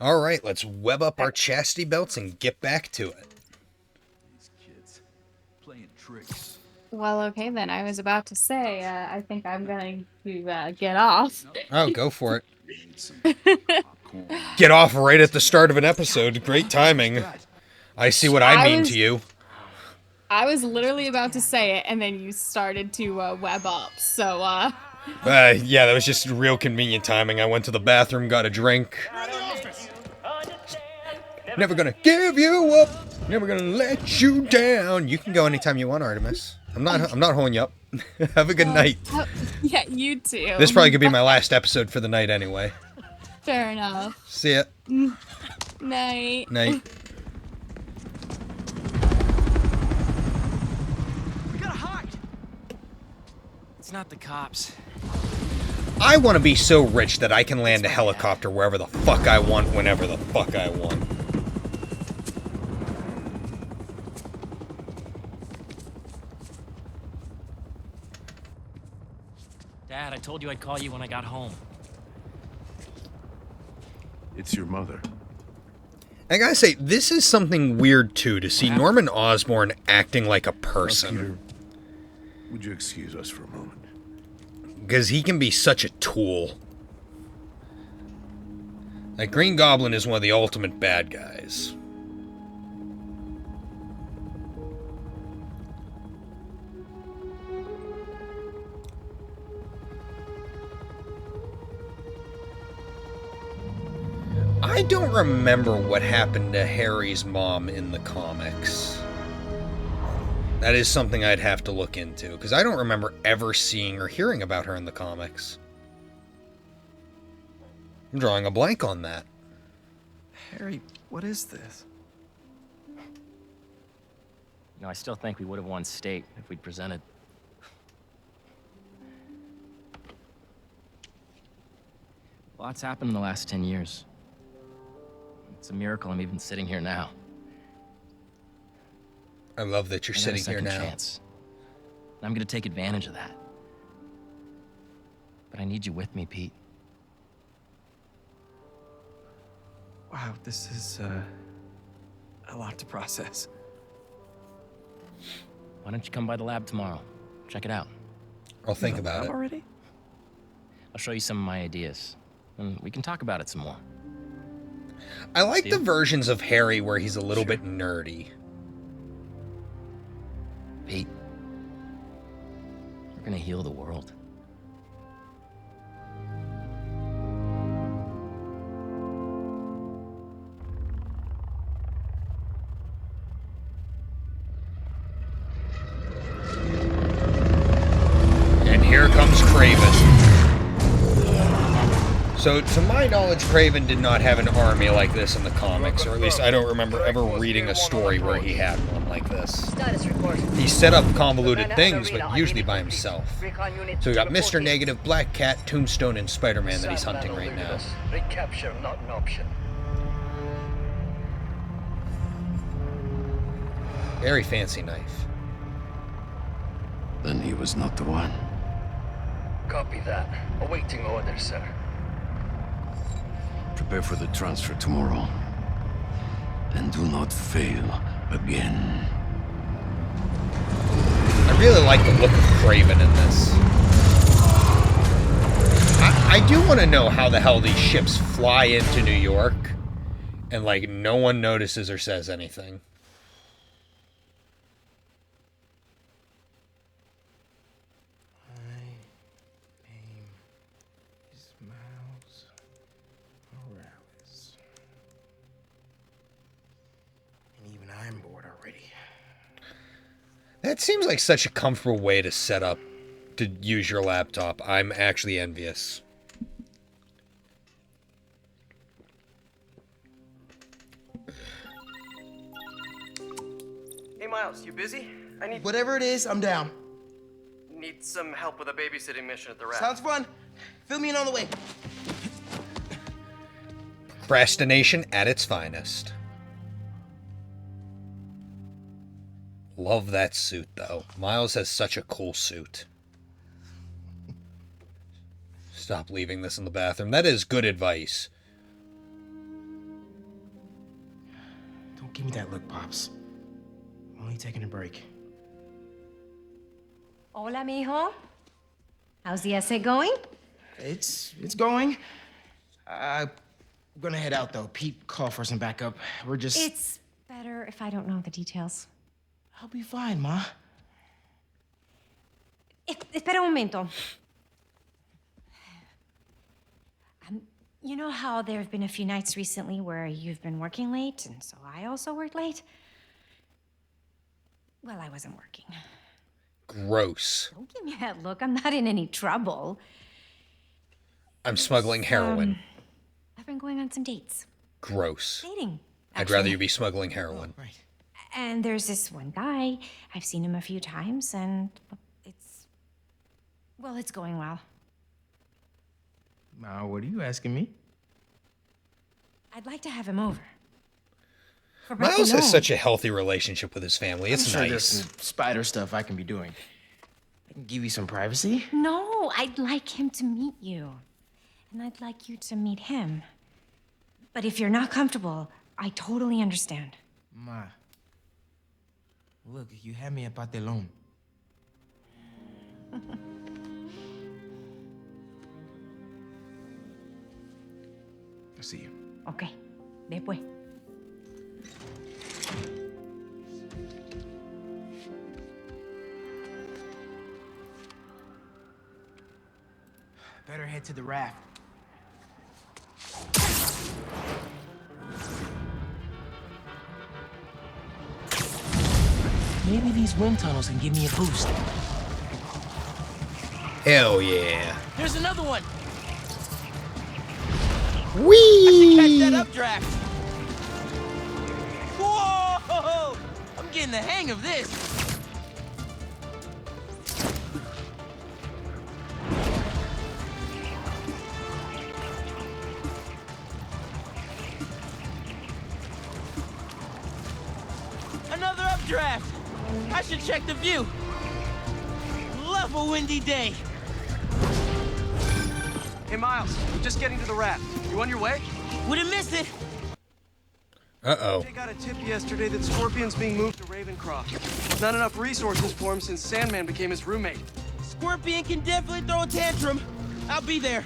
All right, let's web up our chastity belts and get back to it. These kids playing tricks. Well, okay then. I was about to say, I think I'm going to get off. Oh, go for it. Made some I popcorn. Get off right at the start of an episode. Great timing. I see what I mean to you. was literally about to say it, and then you started to web up. So, Yeah, that was just real convenient timing. I went to the bathroom, got a drink. Never gonna give you up. Never gonna let you down. You can go anytime you want, Artemis. I'm not holding you up. Have a good night. Yeah, you too. This probably could be my last episode for the night anyway. Fair enough. See ya. Night. Night. We gotta hide. It's not the cops. I want to be so rich that I can land a helicopter wherever the fuck I want, whenever the fuck I want. Dad, I told you I'd call you when I got home. It's your mother. I gotta say, this is something weird too, to see Norman Osborn acting like a person. Peter, would you excuse us for a moment? Because he can be such a tool. Like, Green Goblin is one of the ultimate bad guys. I don't remember what happened to Harry's mom in the comics. That is something I'd have to look into, because I don't remember ever seeing or hearing about her in the comics. I'm drawing a blank on that. Harry, what is this? You know, I still think we would have won state if we'd presented. Lots happened in the last 10 years. It's a miracle I'm even sitting here now. I love that you're I got a sitting here second now. chance. And I'm gonna take advantage of that. But I need you with me, Pete. Wow, this is a lot to process. Why don't you come by the lab tomorrow? Check it out. I'll think about it. Already? I'll show you some of my ideas. And we can talk about it some more. I like the Deal? versions of Harry where he's a little bit nerdy. Pete, we're gonna heal the world. And here comes Craven. So, to my knowledge, Craven did not have an army like this in the comics, or at least I don't remember ever reading a story where he had one like this. Status report. He set up convoluted things, but usually by himself. So we got Mr. Negative, Black Cat, Tombstone, and Spider-Man that he's hunting right now. Recapture not an option. Very fancy knife. Then he was not the one. Copy that. Awaiting orders, sir. Prepare for the transfer tomorrow. And do not fail again. I really like the look of Craven in this. I do want to know how the hell these ships fly into New York and, like, no one notices or says anything. Miles Morales. And even I'm bored already. That seems like such a comfortable way to set up to use your laptop. I'm actually envious. Hey Miles, you busy? I need Whatever it is, I'm down. some help with a babysitting mission at the Rat. Sounds fun. Fill me in on the way. Procrastination at its finest. Love that suit, though. Miles has such a cool suit. Stop leaving this in the bathroom. That is good advice. Don't give me that look, Pops. I'm only taking a break. Hola, mijo. How's the essay going? It's going. I'm gonna head out, though. Pete called for some backup. We're just... It's better if I don't know the details. I'll be fine, Ma. Espera un momento. You know how there have been a few nights recently where you've been working late, and so I also worked late? Well, I wasn't working. Gross. Don't give me that look. I'm not in any trouble. I'm smuggling heroin. I've been going on some dates. Gross. Dating. I'd rather actually. you be smuggling heroin. Right. And there's this one guy. I've seen him a few times, and it's going well. Ma, what are you asking me? I'd like to have him over. For Miles has Barcelona. such a healthy relationship with his family. It's I'm sure there's nice. some spider stuff I can be doing. I can give you some privacy. No, I'd like him to meet you. And I'd like you to meet him. But if you're not comfortable, I totally understand. Ma. Look, you had me at Patelón. I'll see you. Okay, después. Better head to the raft. Maybe these wind tunnels can give me a boost. Hell yeah. There's another one. Whee! Catch that updraft. Whoa! I'm getting the hang of this. Another updraft. I should check the view. Love a windy day. Hey, Miles, we're just getting to the raft. You on your way? Would have missed it. Uh-oh. They got a tip yesterday that Scorpion's being moved to Ravencroft. Not enough resources for him since Sandman became his roommate. Scorpion can definitely throw a tantrum. I'll be there.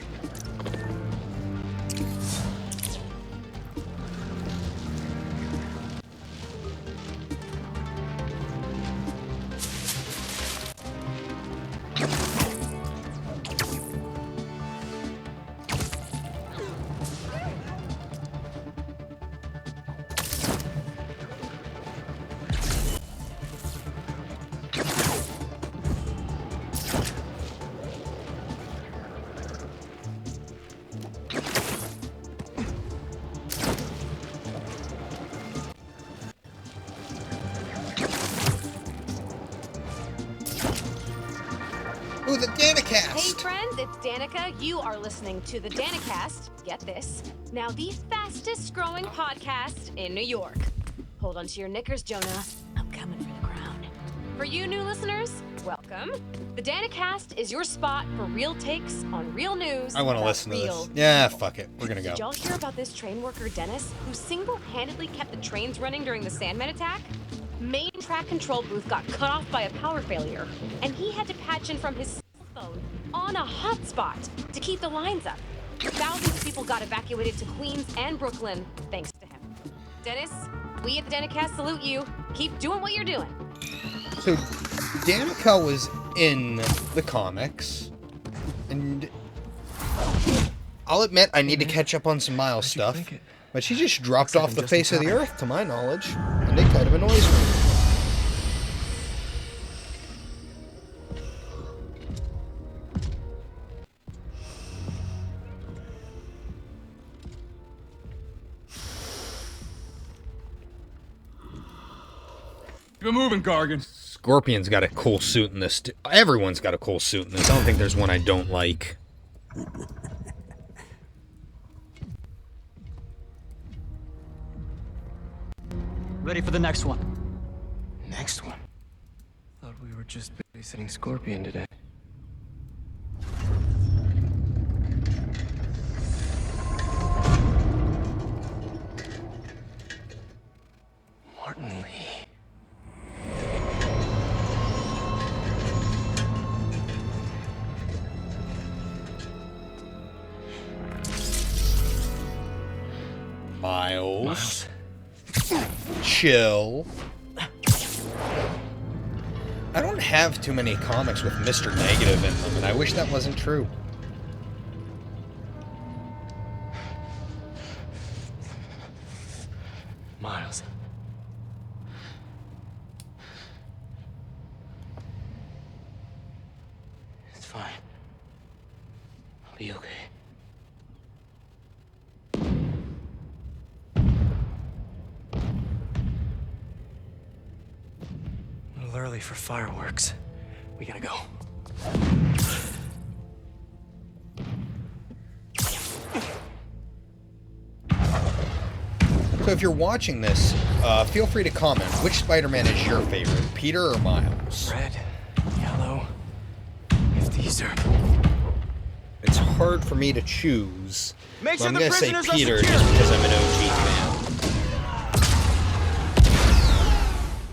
Ooh, the Hey Danicast! friends, it's Danica. You are listening to the Danicast. Get this. Now the fastest growing podcast in New York. Hold on to your knickers, Jonah. I'm coming for the crown. For you new listeners, welcome. The Danicast is your spot for real takes on real news. I want to about listen to real this. Yeah, people. fuck it. We're gonna go. Did y'all hear about this train worker, Dennis, who single-handedly kept the trains running during the Sandman attack? Main track control booth got cut off by a power failure, and he had to patch in from his cell phone on a hotspot to keep the lines up. Thousands of people got evacuated to Queens and Brooklyn thanks to him. Dennis, we at the Danicast salute you. Keep doing what you're doing. So, Danica was in the comics, and I'll admit I need to catch up on some Miles stuff, but she just dropped off the face of the earth, to my knowledge, and it kind of annoys me. Keep it moving, Gargan. Scorpion's got a cool suit in this. Everyone's got a cool suit in this. I don't think there's one I don't like. Ready for the next one. Next one. Thought we were just babysitting Scorpion today. Martin Lee. Miles. Chill. I don't have too many comics with Mr. Negative in them, and I wish that wasn't true. Miles. It's fine. I'll be okay. A little early for fireworks. We gotta go. So if you're watching this, feel free to comment. Which Spider-Man is your favorite, Peter or Miles? Red, yellow. If these are... It's hard for me to choose. Make But sure I'm the gonna say prisoners are Peter secure. just because I'm an OG fan.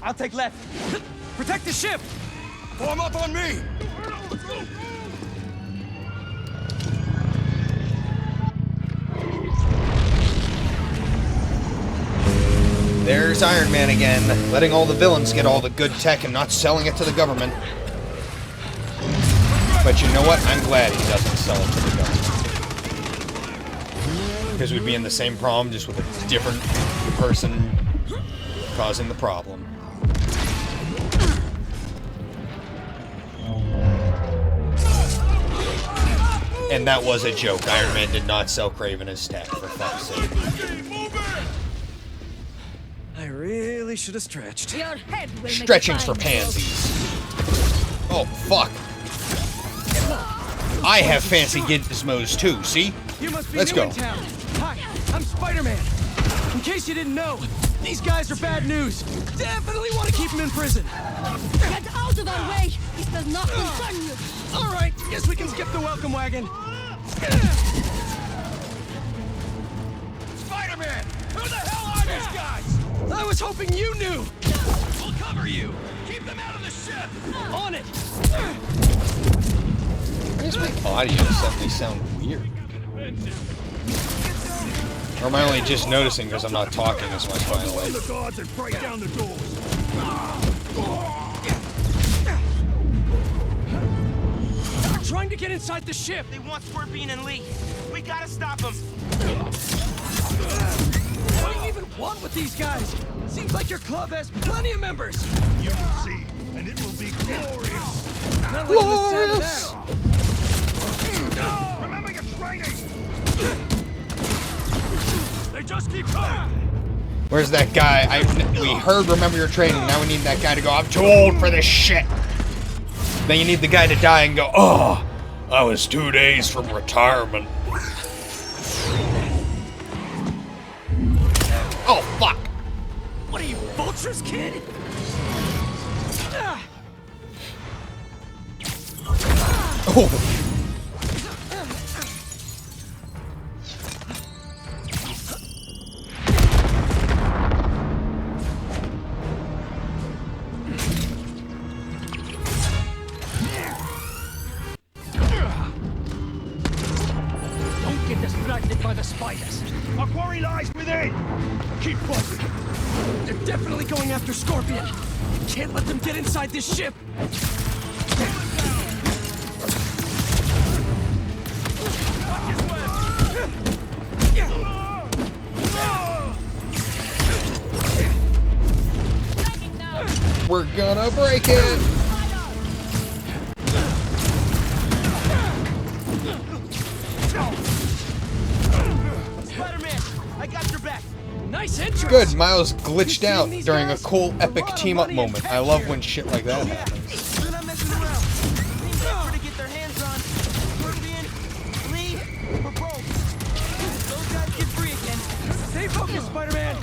I'll take left. Protect the ship! Form up on me! There's Iron Man again, letting all the villains get all the good tech and not selling it to the government. But you know what? I'm glad he doesn't sell it to the government. Because we'd be in the same problem, just with a different person causing the problem. And that was a joke. Iron Man did not sell Kraven his tech, for fuck's sake. I really should have stretched. Your head will make Stretching's for fine. pansies. Oh, fuck. I have fancy gizmos too, see? You must be Let's new go. in town. Hi, I'm Spider-Man. In case you didn't know, these guys are bad news. Definitely want to keep them in prison. Get out of our way! This does not concern you! All right, guess we can skip the welcome wagon. Spider-Man! Who the hell are these guys? I was hoping you knew. We'll cover you. Keep them out of the ship. On it. Why does my audio suddenly sound weird? Or am I only just noticing because I'm not talking as much, by the way? The guards and break down the doors. They're trying to get inside the ship. They want Scorpion and Lee. We gotta stop them. What do you even want with these guys? Seems like your club has plenty of members. You will see, and it will be glorious. Not like this Glorious! now. Remember your training. They just keep coming. Where's that guy? We heard remember your training. Now we need that guy to go, I'm too old for this shit. Then you need the guy to die and go, oh, I was 2 days from retirement. Oh, fuck. What are you, Vulture's kid? Oh. Don't get distracted by the spiders. Our quarry lies within. Keep fighting. They're definitely going after Scorpion. Can't let them get inside this ship. We're gonna break it. Spider-Man, I got your back. Nice entrance. Good, Miles glitched out during a cool epic team-up moment. I love when shit like that happens. They're not messing around. Team desperate to get their hands on Scorpion, Lee, or both. Those guys get free again. Stay focused, Spider-Man.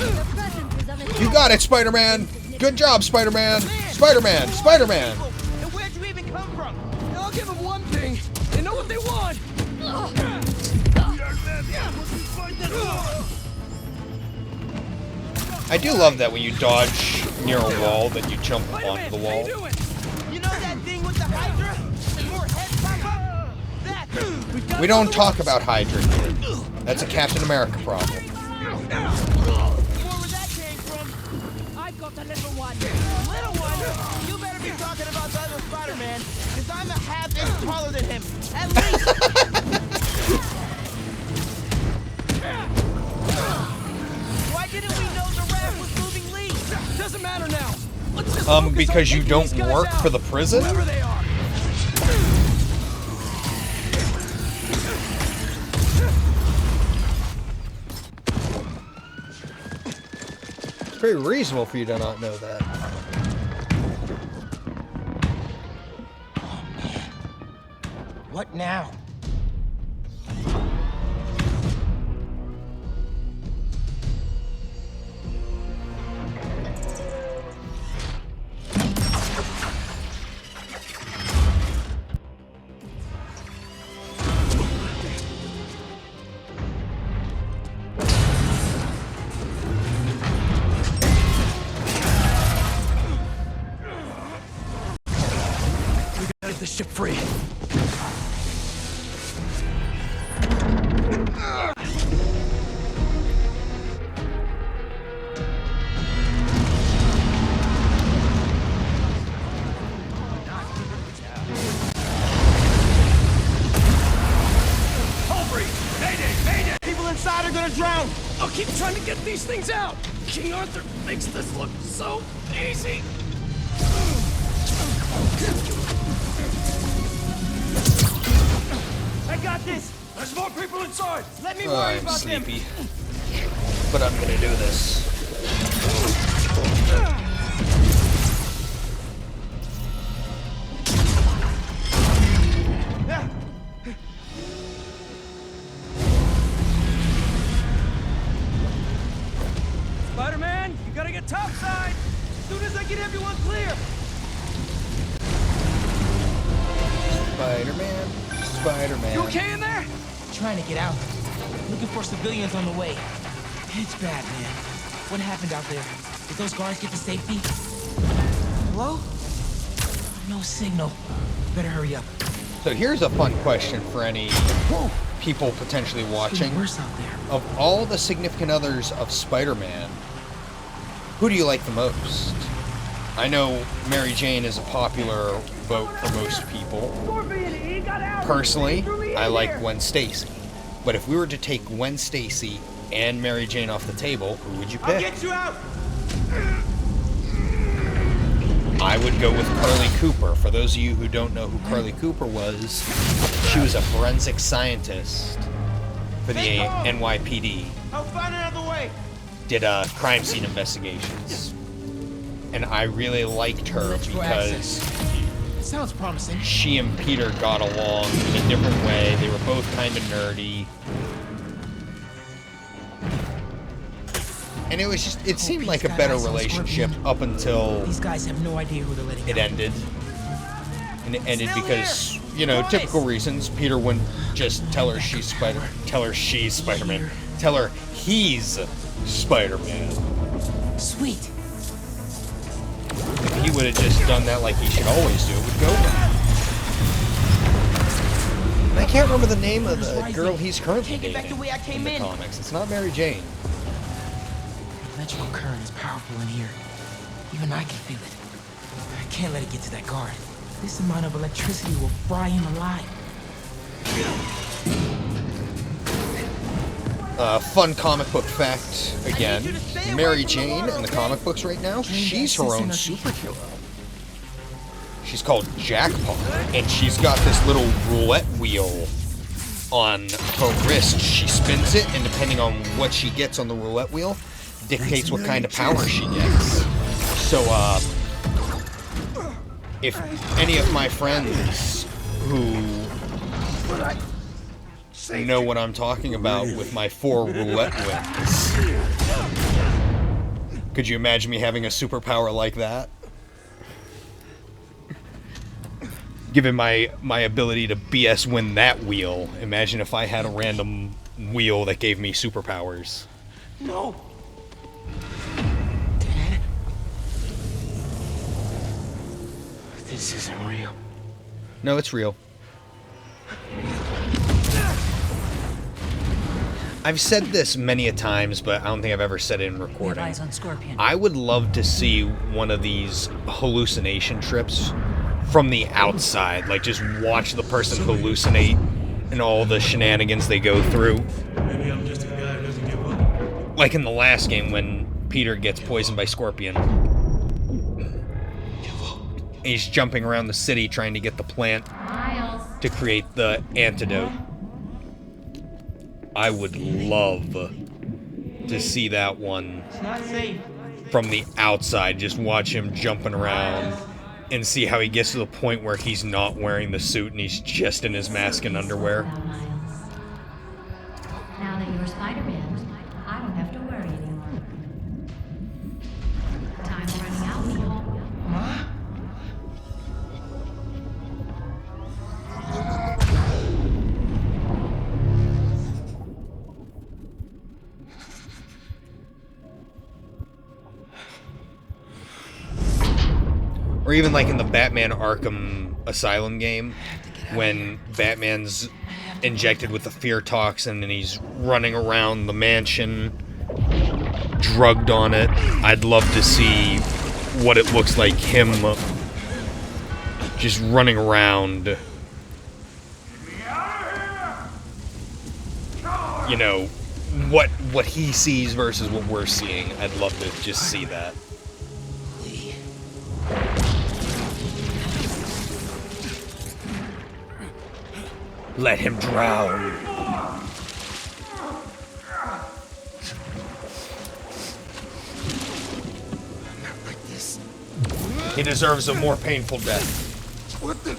The presence is of a You got it, Spider-Man. Good job, Spider-Man. Spider-Man, Spider-Man. And where'd you even come from? I'll give them one thing. They know what they want. I do love that when you dodge near a wall, that you jump onto the wall. You know that thing with the Hydra? And more heads pop up? That! We don't talk about Hydra here. That's a Captain America problem. More where that came from. I've got a little one. Little one? You better be talking about the other Spider-Man, because I'm a half inch taller than him. At least! Why didn't we know the raft was moving Lee? Doesn't matter now. Let's just focus Because on you taking don't these guys work out. for the prison? Whoever they are. It's very reasonable for you to not know that. What now? We gotta get the ship free. Aubrey! Mayday! Mayday! People inside are gonna drown! I'll keep trying to get these things out! King Arthur makes this look so easy! I got this! There's more people inside! Let me worry I'm about them! sleepy. But I'm gonna do this. Spider-Man, you gotta get topside! As soon as I get everyone clear! Spider-Man. Spider-Man. You okay in there? Trying to get out. Looking for civilians on the way. It's bad, man. What happened out there? Did those guards get to safety? Hello? No signal. Better hurry up. So here's a fun question for any people potentially watching. Worse out there. Of all the significant others of Spider-Man, who do you like the most? I know Mary Jane is a popular vote for most people. Personally, I like Gwen Stacy. But if we were to take Gwen Stacy and Mary Jane off the table, who would you I'll pick? get you out! I would go with Carly Cooper. For those of you who don't know who Carly Cooper was, she was a forensic scientist for the NYPD. I'll find another way! Did crime scene investigations. And I really liked her because Sounds promising. she and Peter got along in a different way. They were both kind of nerdy. And it was just, it seemed like a better relationship up until These guys have no idea who they're letting it out. ended. And it ended Still because, here. you know, Boys. typical reasons. Peter wouldn't just tell her she's Spider-Man. Tell her she's Spider-Man. Tell her he's Spider-Man. Sweet. If he would have just done that like he should always do, it would go well. And I can't remember the name of the girl he's currently Can't get back dating the way I came in the in. comics. It's not Mary Jane. Electrical current is powerful in here. Even I can feel it. I can't let it get to that guard. This amount of electricity will fry him alive. Fun comic book fact again. Mary Jane in the comic books right now, she's her own superhero. She's called Jackpot, and she's got this little roulette wheel on her wrist. She spins it, and depending on what she gets on the roulette wheel, dictates what kind of power she gets. So, if any of my friends who know what I'm talking about with my 4 roulette wins, could you imagine me having a superpower like that? Given my ability to BS win that wheel, imagine if I had a random wheel that gave me superpowers. No! This isn't real. No, it's real. I've said this many a times, but I don't think I've ever said it in recording. Eyes on Scorpion. I would love to see one of these hallucination trips from the outside. Like, just watch the person hallucinate and all the shenanigans they go through. Maybe I'm just a guy who doesn't give up. Like in the last game when Peter gets poisoned by Scorpion. He's jumping around the city trying to get the plant to create the antidote. I would love to see that one It's not safe. from the outside. Just watch him jumping around and see how he gets to the point where he's not wearing the suit and he's just in his mask and underwear. Now that you're Spider-Man, I don't have to worry anymore. Time's running out. Ma? Or even like in the Batman Arkham Asylum game, when Batman's injected with the fear toxin and he's running around the mansion, drugged on it. I'd love to see what it looks like, him just running around. You know, what he sees versus what we're seeing. I'd love to just see that. Let him drown. Not like this. He deserves a more painful death. What the?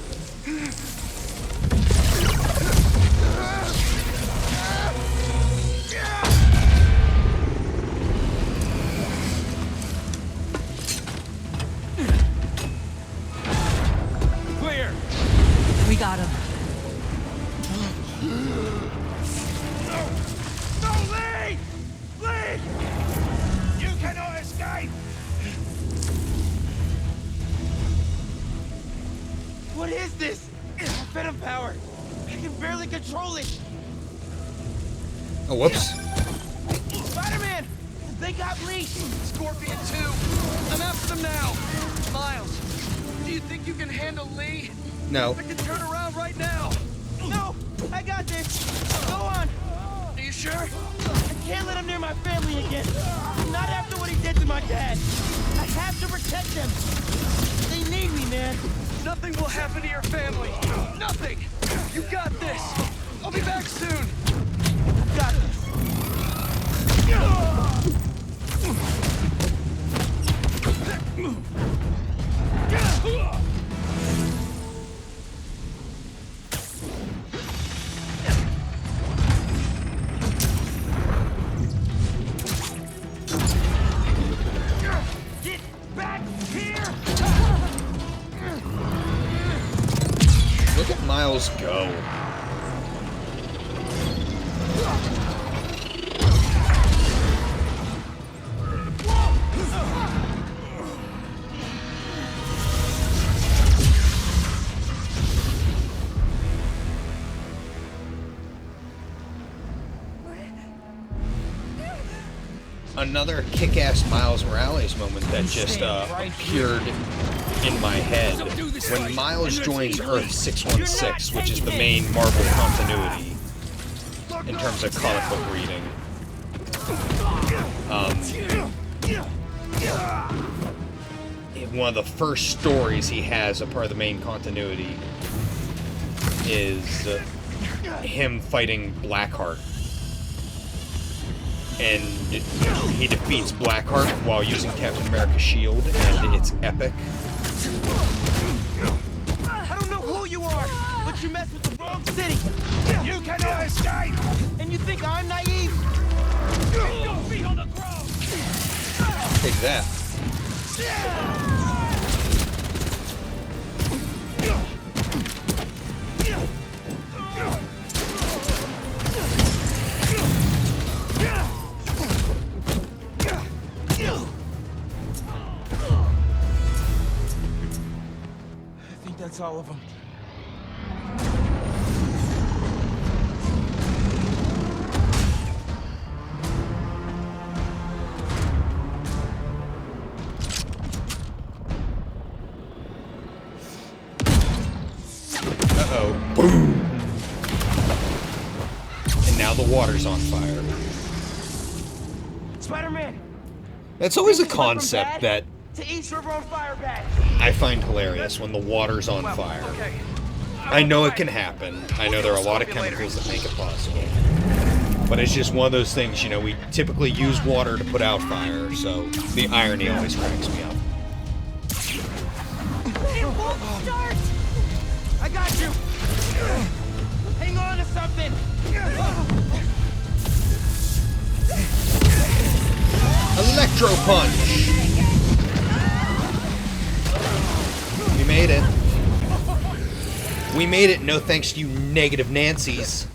Clear. We got him. No, Lee! Lee! You cannot escape! What is this? Venom power. I can barely control it. Oh, whoops. Spider-Man! They got Lee! Scorpion 2! I'm after them now! Miles, do you think you can handle Lee? No. I can turn around right now! No! I got this! Go on! Are you sure? I can't let him near my family again! Not after what he did to my dad! I have to protect them! They need me, man! Nothing will happen to your family! Nothing! You got this! I'll be back soon! Got this! Get back here! Look at Miles go. Another kick-ass Miles Morales moment that just appeared in my head when Miles joins Earth 616, which is the main Marvel continuity in terms of comic book reading. One of the first stories he has, a part of the main continuity, is him fighting Blackheart. And he defeats Blackheart while using Captain America's shield, and it's epic. I don't know who you are, but you messed with the wrong city! You cannot escape! And you think I'm naive? Keep your feet on the ground! Take that. all of them. Uh-oh. Boom! And now the water's on fire. Spider-Man! That's always a Things went from concept bad that to each your own fire badge. I find hilarious when the water's on fire. Okay. I know it can happen. I know there are a lot of chemicals that make it possible. But it's just one of those things, you know, we typically use water to put out fire, so the irony always cracks me up. It won't start! I got you! Hang on to something! Electro Punch! We made it. We made it, no thanks to you negative Nancys.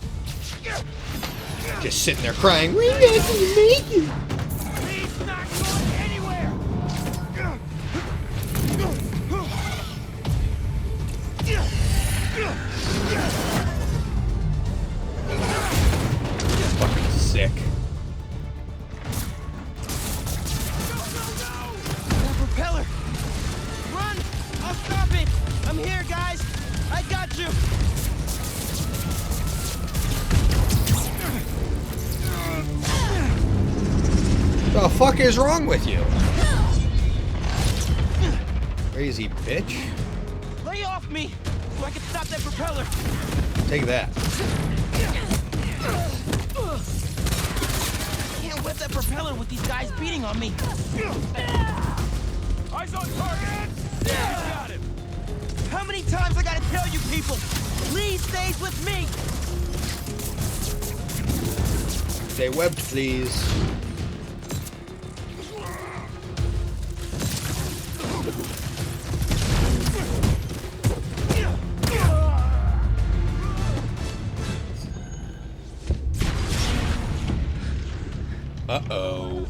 Just sitting there crying, we're not gonna make it! He's not going anywhere! Fucking sick. That propeller! Run! I'll stop it! I'm here, guys! I got you! The fuck is wrong with you? Crazy bitch. Lay off me so I can stop that propeller! Take that. Can't whip that propeller with these guys beating on me! Eyes on target! Yeah, you got him! How many times I gotta tell you people? Lee stays with me! Stay webbed, please. Uh-oh.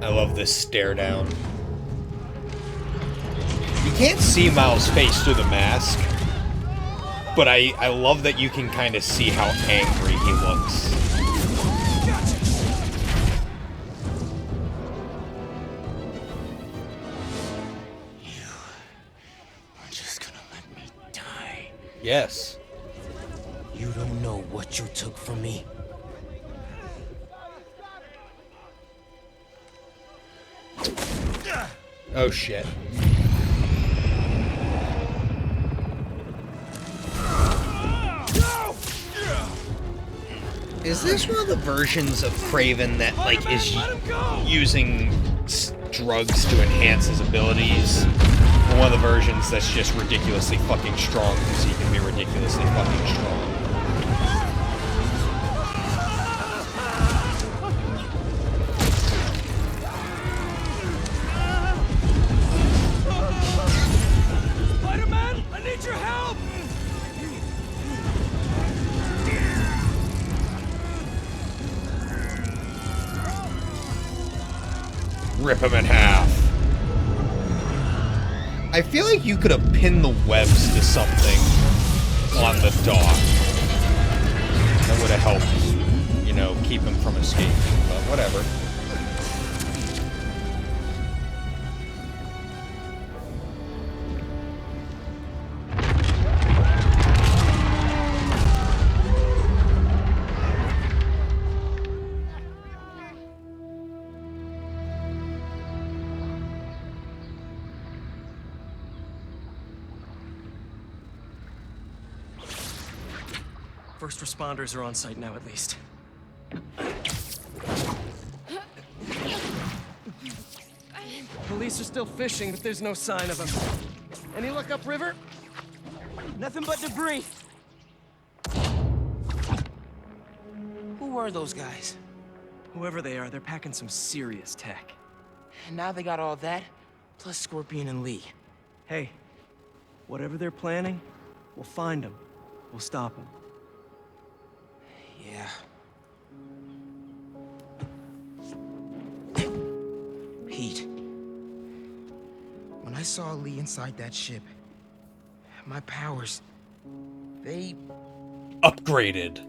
I love this stare down. You can't see Miles' face through the mask, but I love that you can kind of see how angry he looks. Yes. You don't know what you took from me. Oh shit. Is this one of the versions of Kraven that like is using drugs to enhance his abilities? Or one of the versions that's just ridiculously fucking strong because he can be ridiculously fucking strong? Spider-Man, I need your help! Rip him in half. I feel like you could have pinned the webs to something on the dock. That would have helped, you know, keep him from escaping, but whatever. First responders are on site now, at least. Police are still fishing, but there's no sign of them. Any luck upriver? Nothing but debris. Who were those guys? Whoever they are, they're packing some serious tech. And now they got all that, plus Scorpion and Lee. Hey, whatever they're planning, we'll find them. We'll stop them. Yeah. Pete. When I saw Lee inside that ship, my powers, they... Upgraded.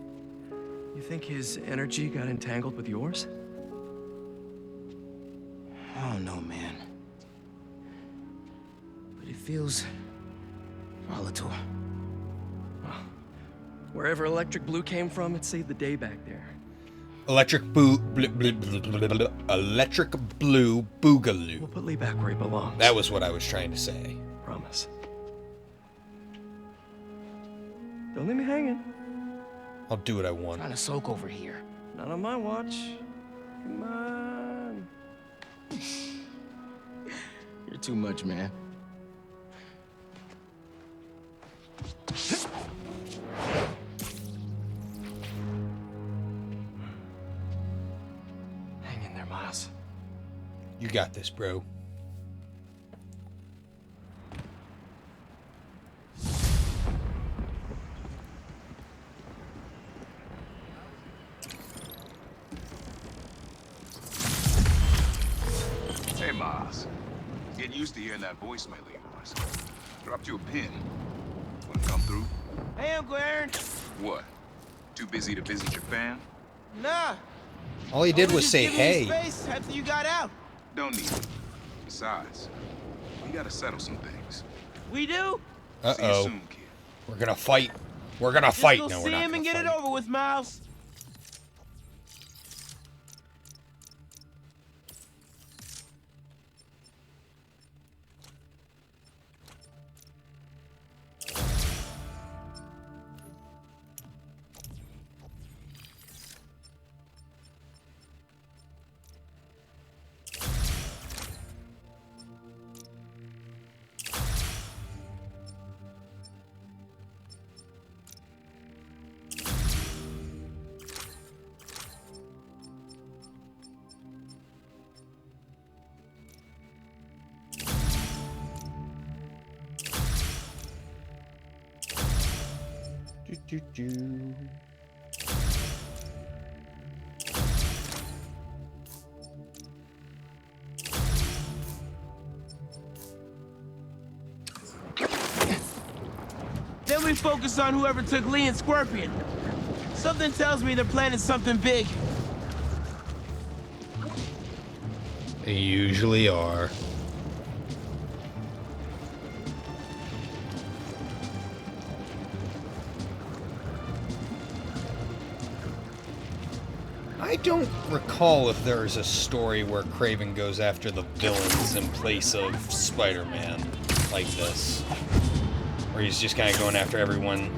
You think his energy got entangled with yours? I don't know, man. But it feels volatile. Well, wherever Electric Blue came from, it saved the day back there. Electric Blue Boogaloo. We'll put Lee back where he belongs. That was what I was trying to say. Promise. Don't leave me hanging. I'll do what I want. Trying to soak over here. Not on my watch. Come on. You're too much, man. Hang in there, Miles. You got this, bro. Hey, Miles. Getting used to hearing that voicemail of yours. Dropped you a pin. Wanna come through? Hey, Uncle Aaron. What? Too busy to visit your fam? Nah. All he did was say, hey. Space after you got out. Don't need it. Besides, we gotta settle some things. We do? See you soon, kid. We're gonna fight. We're gonna fight. Just go No, we're see not him and gonna get fight. it over with, Miles. Then we focus on whoever took Lee and Scorpion. Something tells me they're planning something big. They usually are. I don't recall if there's a story where Kraven goes after the villains in place of Spider-Man like this. Where he's just kind of going after everyone.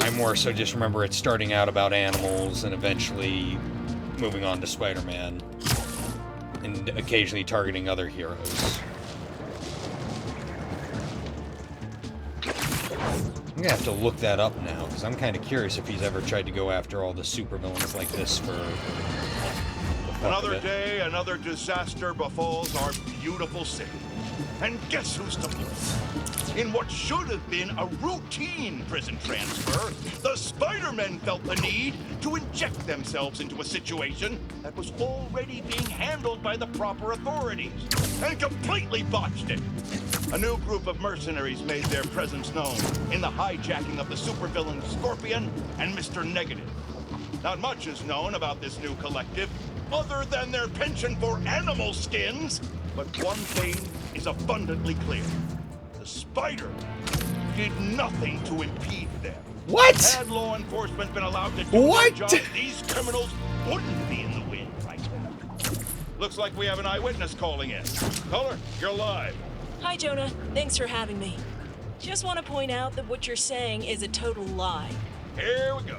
I more so just remember it starting out about animals and eventually moving on to Spider-Man. And occasionally targeting other heroes. I'm gonna have to look that up now, because I'm kind of curious if he's ever tried to go after all the supervillains like this for... Another day, another disaster befalls our beautiful city. And guess who's to blame? In what should have been a routine prison transfer, the Spider-Men felt the need to inject themselves into a situation that was already being handled by the proper authorities, and completely botched it. A new group of mercenaries made their presence known in the hijacking of the supervillain Scorpion and Mr. Negative. Not much is known about this new collective, other than their penchant for animal skins, but one thing is abundantly clear. The Spider did nothing to impede them. What? Had law enforcement been allowed to do their job, these criminals wouldn't be in the wind right now. Looks like we have an eyewitness calling in. Caller, you're live. Hi, Jonah. Thanks for having me. Just want to point out that what you're saying is a total lie. Here we go.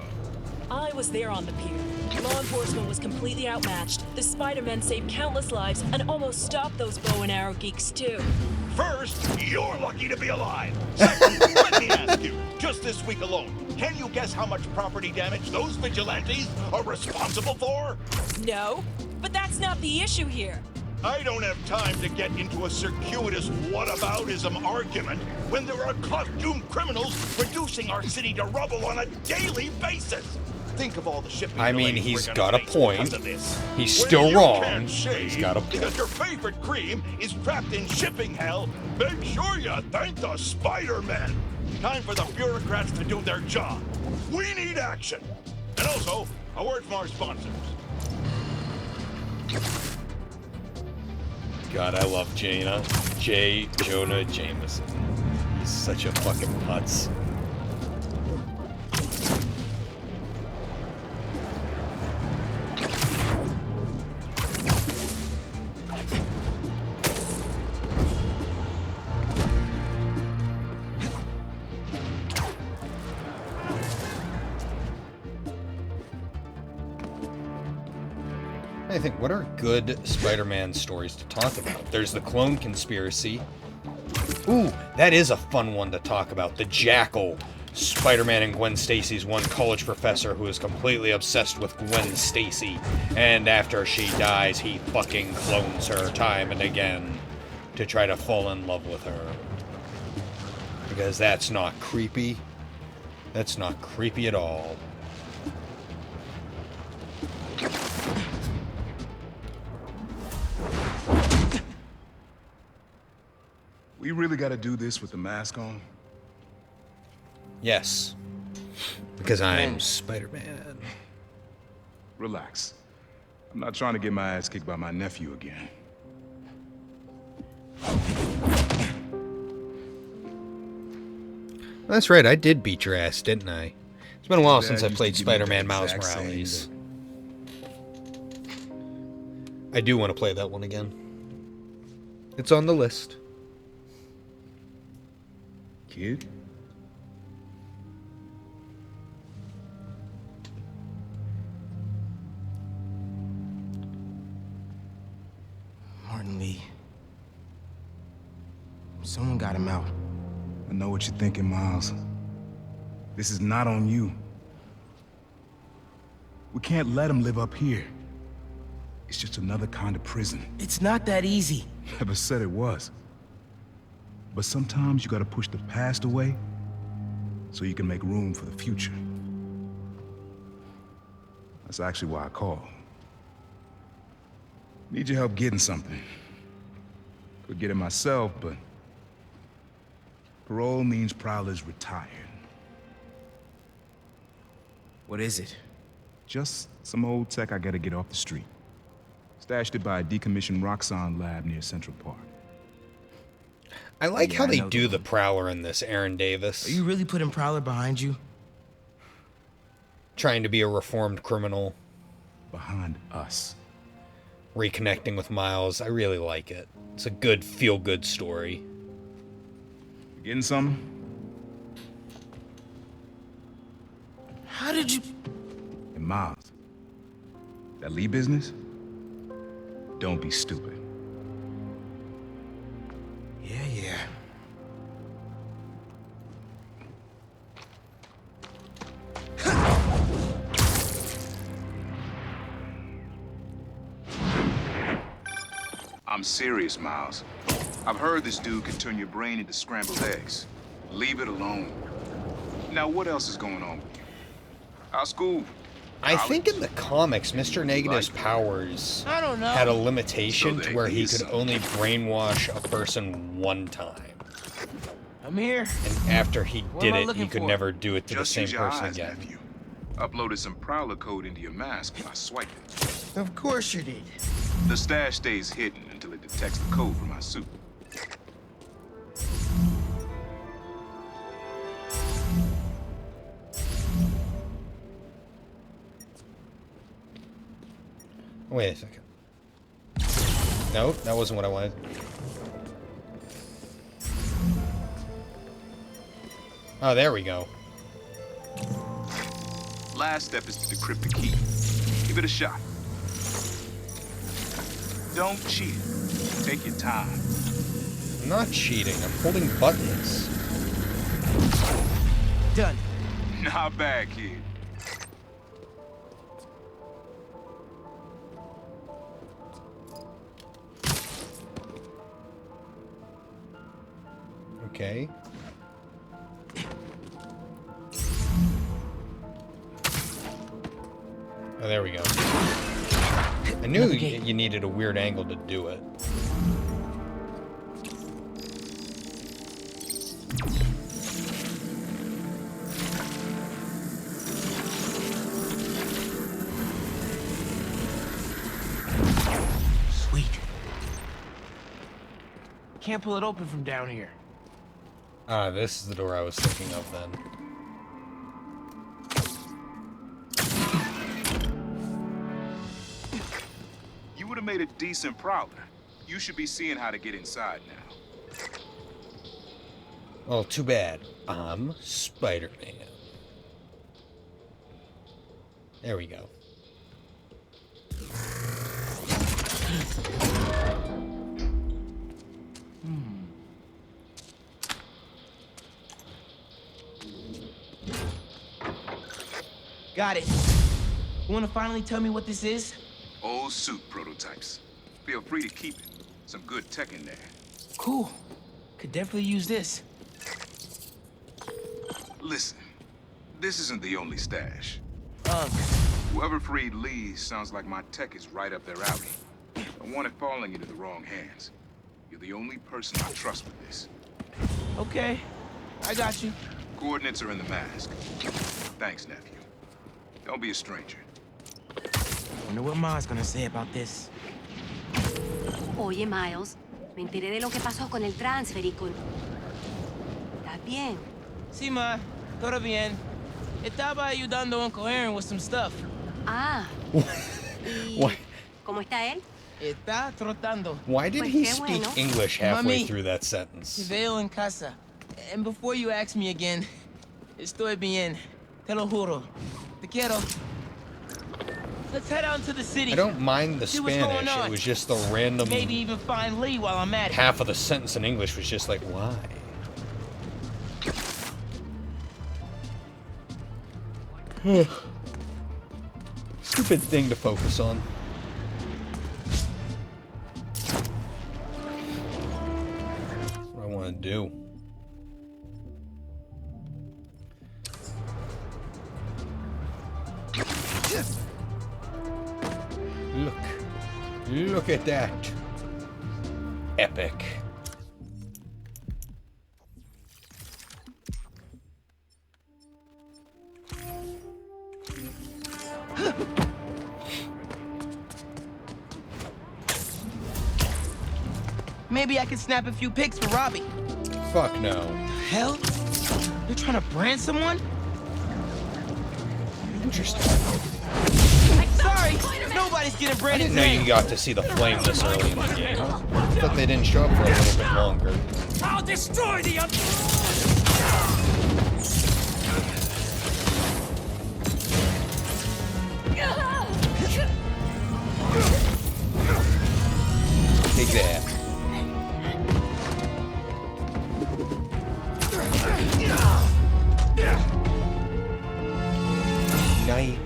I was there on the pier. Law enforcement was completely outmatched. The Spider-Men saved countless lives and almost stopped those bow and arrow geeks, too. First, you're lucky to be alive. Second, let me ask you, just this week alone, can you guess how much property damage those vigilantes are responsible for? No, but that's not the issue here. I don't have time to get into a circuitous whataboutism argument when there are costumed criminals reducing our city to rubble on a daily basis. Think of all the shipping I mean, delays he's we're got gonna a face point. because of this. He's When still you wrong, can't but shave he's got a point. because your favorite cream is trapped in shipping hell, make sure you thank the Spider-Man. Time for the bureaucrats to do their job. We need action. And also, a word from our sponsors. God, I love J. Jonah Jameson. He's such a fucking putz. I think, what are good Spider-Man stories to talk about? There's the clone conspiracy. Ooh, that is a fun one to talk about. The Jackal. Spider-Man and Gwen Stacy's one college professor who is completely obsessed with Gwen Stacy. And after she dies, he fucking clones her time and again to try to fall in love with her. Because that's not creepy. That's not creepy at all. We really gotta do this with the mask on? Yes. Because I'm Spider-Man. Relax. I'm not trying to get my ass kicked by my nephew again. That's right, I did beat your ass, didn't I? It's been a while since I Dad played used to give me Spider-Man that Miles exact Morales. same I do want to play that one again. It's on the list. Kid? Martin Lee. Someone got him out. I know what you're thinking, Miles. This is not on you. We can't let him live up here. It's just another kind of prison. It's not that easy. Never said it was. But sometimes you gotta push the past away so you can make room for the future. That's actually why I called. Need your help getting something. Could get it myself, but parole means Prowler's retired. What is it? Just some old tech I gotta get off the street. Stashed it by a decommissioned Roxxon lab near Central Park. I like Yeah, how I they know do the the Prowler in this, Aaron Davis. Are you really putting Prowler behind you? Trying to be a reformed criminal. Behind us. Reconnecting with Miles. I really like it. It's a good, feel-good story. You getting something? How did you... And Miles, that Lee business? Don't be stupid. Yeah. I'm serious, Miles. I've heard this dude can turn your brain into scrambled eggs. Leave it alone. Now, what else is going on with you? How's school? I think in the comics, Mr. Negative's powers I don't know. had a limitation So to where he is could only brainwash a person one time. I'm here. And after he What did am I it, he looking could for? never do it to Just the use same your person eyes, again. nephew. Uploaded some Prowler code into your mask when I swiped it. Of course you did. The stash stays hidden until it detects the code from my suit. Wait a second. No, that wasn't what I wanted. Oh, there we go. Last step is to decrypt the key. Give it a shot. Don't cheat. Take your time. I'm not cheating. I'm holding buttons. Done. Not bad, kid. Okay. Oh, there we go. I knew you needed a weird angle to do it. Sweet. Can't pull it open from down here. Ah, this is the door I was thinking of then. You would have made a decent prowler. You should be seeing how to get inside now. Well, too bad. I'm Spider-Man. There we go. Got it. You want to finally tell me what this is? Old suit prototypes. Feel free to keep it. Some good tech in there. Cool. Could definitely use this. Listen, this isn't the only stash. Ugh. Whoever freed Lee sounds like my tech is right up their alley. I want it falling into the wrong hands. You're the only person I trust with this. Okay, I got you. Coordinates are in the mask. Thanks, nephew. Don't be a stranger. Wonder what Ma's gonna say about this. Oye, Miles, me enteré de lo que pasó con el transfer y con... ¿Estás bien? Sí, Ma. Todo bien. Estaba ayudando a Uncle Aaron with some stuff. Ah. Why? ¿Cómo está él? Está trotando. Why did he speak English halfway through that sentence? Te veo en casa. And before you ask me again, estoy bien. Te lo juro. Te quiero. Let's head out to the city. I don't mind the See what's going Spanish. on. It was just the random Maybe even find Lee while I'm at it. half of the sentence in English was just like, why? Stupid thing to focus on. That's what I want to do. Look at that. Epic. Maybe I can snap a few pics for Robbie. Fuck no. Hell? They're trying to brand someone? Interesting. Sorry, nobody's getting I branded. didn't know you got to see the flame this early in the game. I thought they didn't show up for a little bit longer. I'll destroy the Take that. Night.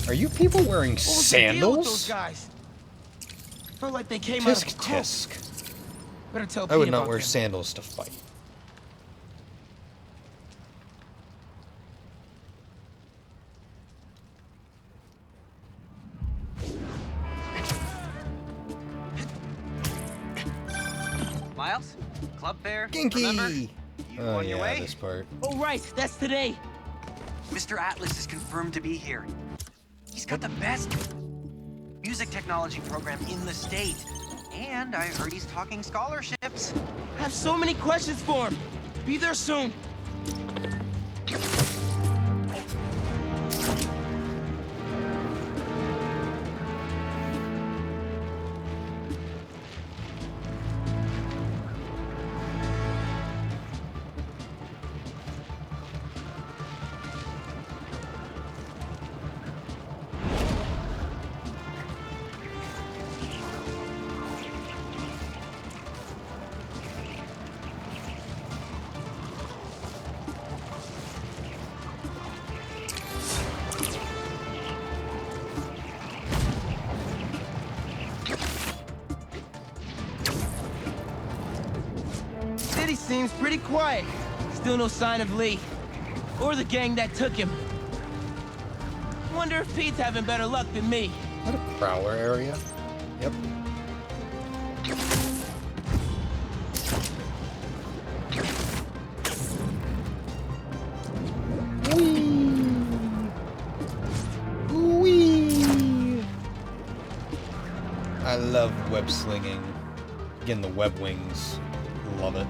Are you people wearing sandals? Those guys? Felt like they came out of a Tisk cult. tisk. Better tell I would Pete not about wear them. sandals to fight. Miles? Club fair? Ginky! Remember? You Oh on your yeah, way? this part. Oh right, that's today. Mr. Atlas is confirmed to be here. He's got the best music technology program in the state. And I heard he's talking scholarships. I have so many questions for him. Be there soon. City seems pretty quiet. Still no sign of Lee. Or the gang that took him. Wonder if Pete's having better luck than me. What a prowler area. Yep. Whee! I love web slinging. Again, the web wings. Love it.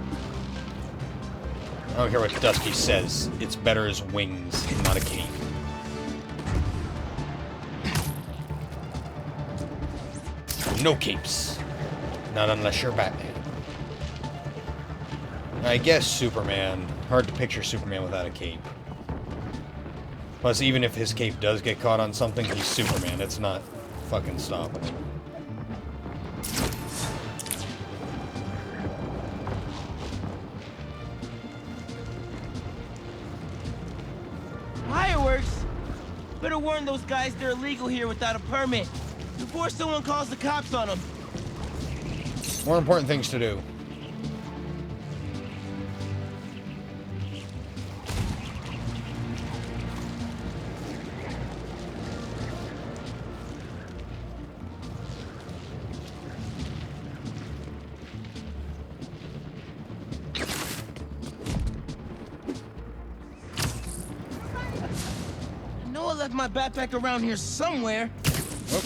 I don't care what Dusty says. It's better as wings, not a cape. No capes. Not unless you're Batman. I guess Superman. Hard to picture Superman without a cape. Plus, even if his cape does get caught on something, he's Superman. It's not fucking stopping him. Fireworks? Better warn those guys they're illegal here without a permit. Before someone calls the cops on them. More important things to do. I know I left my backpack around here somewhere. Oh.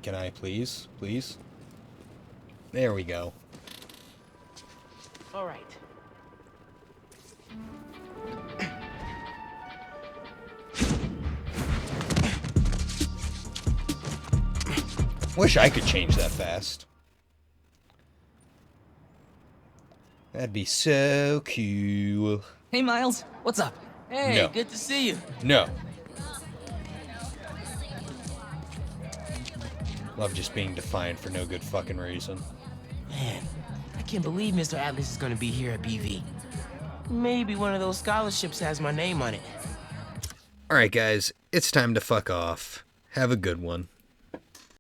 Can I please? Please? There we go. All right. Wish I could change that fast. That'd be so cool. Hey, Miles. What's up? Hey, No. good to see you. No. Love just being defiant for no good fucking reason. Man, I can't believe Mr. Atlas is gonna be here at BV. Maybe one of those scholarships has my name on it. Alright guys, it's time to fuck off. Have a good one.